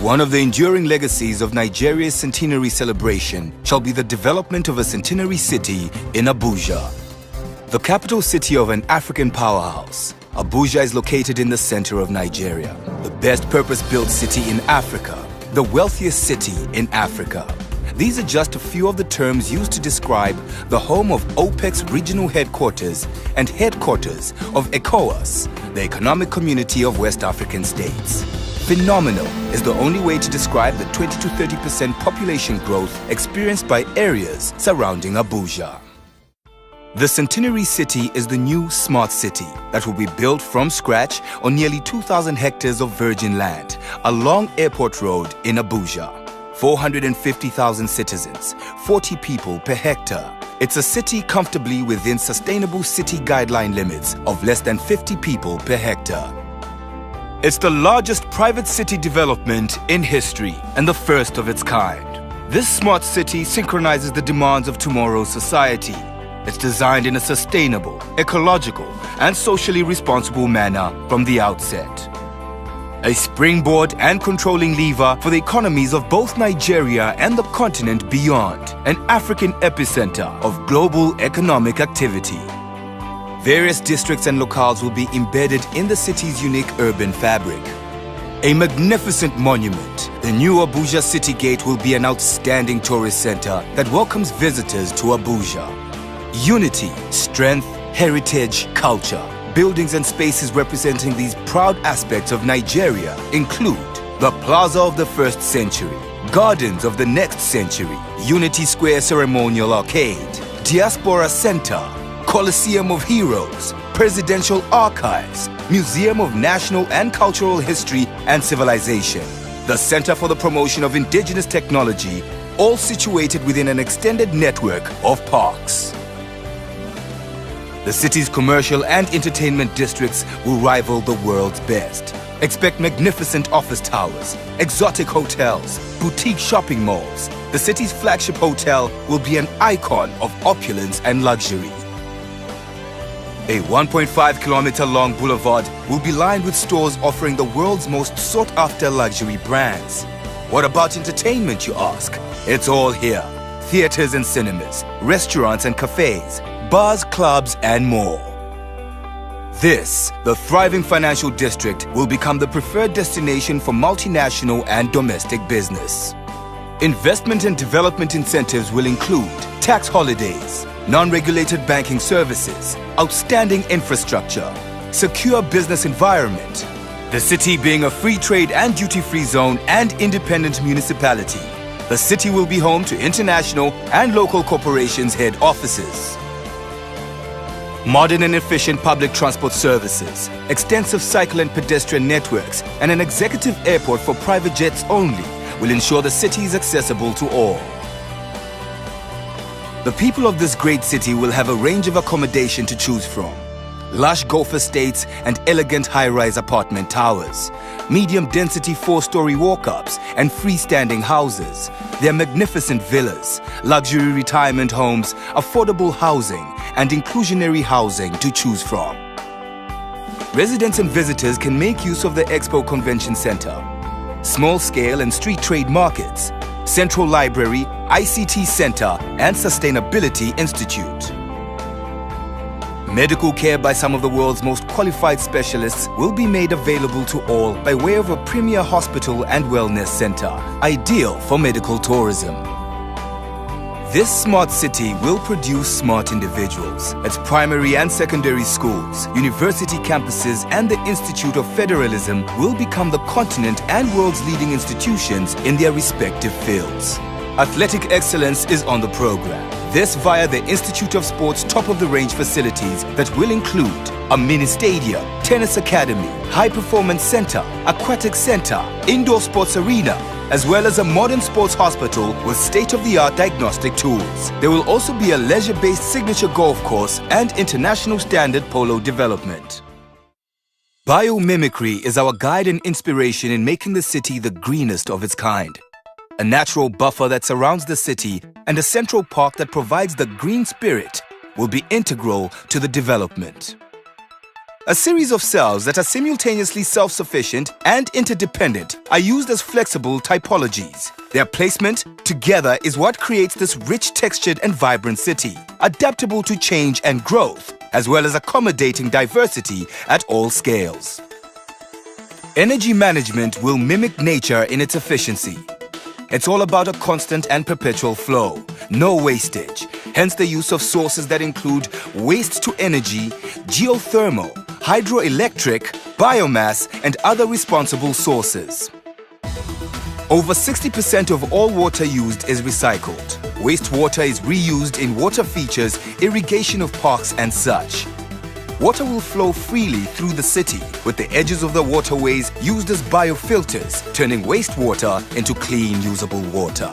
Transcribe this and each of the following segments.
One of the enduring legacies of Nigeria's centenary celebration shall be the development of a centenary city in Abuja. The capital city of an African powerhouse, Abuja is located in the center of Nigeria, the best purpose-built city in Africa, the wealthiest city in Africa. These are just a few of the terms used to describe the home of OPEC's regional headquarters and headquarters of ECOWAS, the Economic Community of West African States. Phenomenal is the only way to describe the 20 to 30% population growth experienced by areas surrounding Abuja. The Centenary City is the new smart city that will be built from scratch on nearly 2,000 hectares of virgin land along Airport Road in Abuja. 450,000 citizens, 40 people per hectare. It's a city comfortably within sustainable city guideline limits of less than 50 people per hectare. It's the largest private city development in history and the first of its kind. This smart city synchronizes the demands of tomorrow's society. It's designed in a sustainable, ecological, and socially responsible manner from the outset. A springboard and controlling lever for the economies of both Nigeria and the continent beyond, an African epicenter of global economic activity. Various districts and locales will be embedded in the city's unique urban fabric. A magnificent monument, the new Abuja City Gate will be an outstanding tourist center that welcomes visitors to Abuja. Unity, strength, heritage, culture. Buildings and spaces representing these proud aspects of Nigeria include the Plaza of the First Century, Gardens of the Next Century, Unity Square Ceremonial Arcade, Diaspora Center, Coliseum of Heroes, Presidential Archives, Museum of National and Cultural History and Civilization, the Center for the Promotion of Indigenous Technology, all situated within an extended network of parks. The city's commercial and entertainment districts will rival the world's best. Expect magnificent office towers, exotic hotels, boutique shopping malls. The city's flagship hotel will be an icon of opulence and luxury. A 1.5-kilometer-long boulevard will be lined with stores offering the world's most sought-after luxury brands. What about entertainment, you ask? It's all here. Theaters and cinemas, restaurants and cafes, bars, clubs, and more. This, the thriving financial district, will become the preferred destination for multinational and domestic business. Investment and development incentives will include tax holidays, non-regulated banking services, outstanding infrastructure, secure business environment, the city being a free trade and duty-free zone and independent municipality. The city will be home to international and local corporations' head offices. Modern and efficient public transport services, extensive cycle and pedestrian networks, and an executive airport for private jets only will ensure the city is accessible to all. The people of this great city will have a range of accommodation to choose from. Lush golf estates and elegant high-rise apartment towers, medium-density 4-story walk-ups and freestanding houses, their magnificent villas, luxury retirement homes, affordable housing, and inclusionary housing to choose from. Residents and visitors can make use of the Expo Convention Center, small-scale and street trade markets, Central Library, ICT Center, and Sustainability Institute. Medical care by some of the world's most qualified specialists will be made available to all by way of a premier hospital and wellness center, ideal for medical tourism. This smart city will produce smart individuals. Its primary and secondary schools, university campuses, and the Institute of Federalism will become the continent and world's leading institutions in their respective fields. Athletic excellence is on the program. This via the Institute of Sport's top-of-the-range facilities that will include a mini stadium, tennis academy, high-performance center, aquatic center, indoor sports arena, as well as a modern sports hospital with state-of-the-art diagnostic tools. There will also be a leisure-based signature golf course and international standard polo development. Biomimicry is our guide and inspiration in making the city the greenest of its kind. A natural buffer that surrounds the city and a central park that provides the green spirit will be integral to the development. A series of cells that are simultaneously self-sufficient and interdependent are used as flexible typologies. Their placement together is what creates this rich, textured and vibrant city, adaptable to change and growth, as well as accommodating diversity at all scales. Energy management will mimic nature in its efficiency. It's all about a constant and perpetual flow, no wastage, hence the use of sources that include waste-to-energy, geothermal, hydroelectric, biomass, and other responsible sources. Over 60% of all water used is recycled. Wastewater is reused in water features, irrigation of parks and such. Water will flow freely through the city, with the edges of the waterways used as biofilters, turning wastewater into clean, usable water.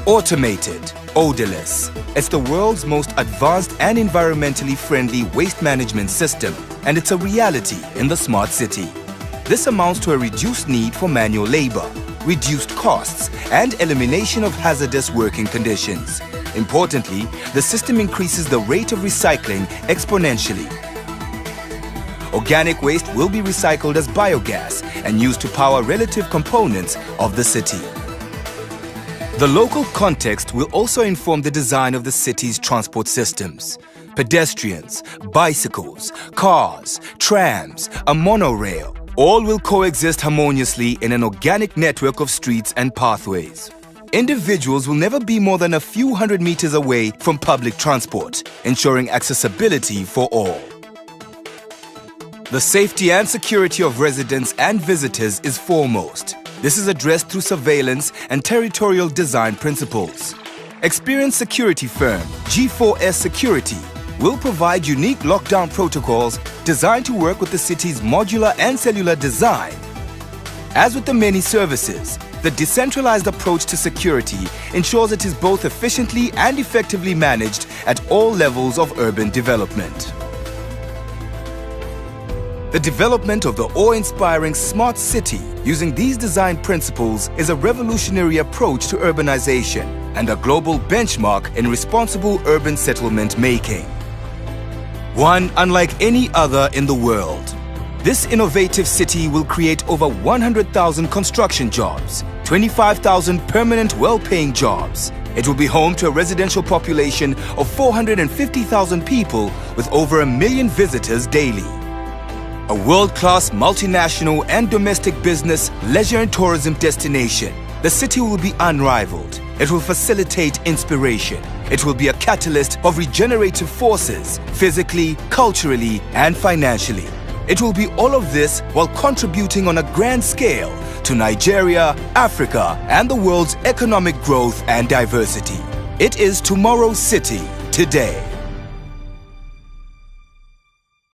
Automated, odorless. It's the world's most advanced and environmentally friendly waste management system, and it's a reality in the smart city. This amounts to a reduced need for manual labor, reduced costs, and elimination of hazardous working conditions. Importantly, the system increases the rate of recycling exponentially. Organic waste will be recycled as biogas and used to power relative components of the city. The local context will also inform the design of the city's transport systems. Pedestrians, bicycles, cars, trams, a monorail, all will coexist harmoniously in an organic network of streets and pathways. Individuals will never be more than a few hundred meters away from public transport, ensuring accessibility for all. The safety and security of residents and visitors is foremost. This is addressed through surveillance and territorial design principles. Experienced security firm G4S Security will provide unique lockdown protocols designed to work with the city's modular and cellular design. As with the many services, the decentralized approach to security ensures it is both efficiently and effectively managed at all levels of urban development. The development of the awe-inspiring smart city using these design principles is a revolutionary approach to urbanization and a global benchmark in responsible urban settlement making. One unlike any other in the world. This innovative city will create over 100,000 construction jobs, 25,000 permanent well-paying jobs. It will be home to a residential population of 450,000 people with over 1 million visitors daily. A world-class multinational and domestic business, leisure and tourism destination, the city will be unrivaled. It will facilitate inspiration. It will be a catalyst of regenerative forces, physically, culturally, and financially. It will be all of this while contributing on a grand scale to Nigeria, Africa, and the world's economic growth and diversity. It is tomorrow's city, today.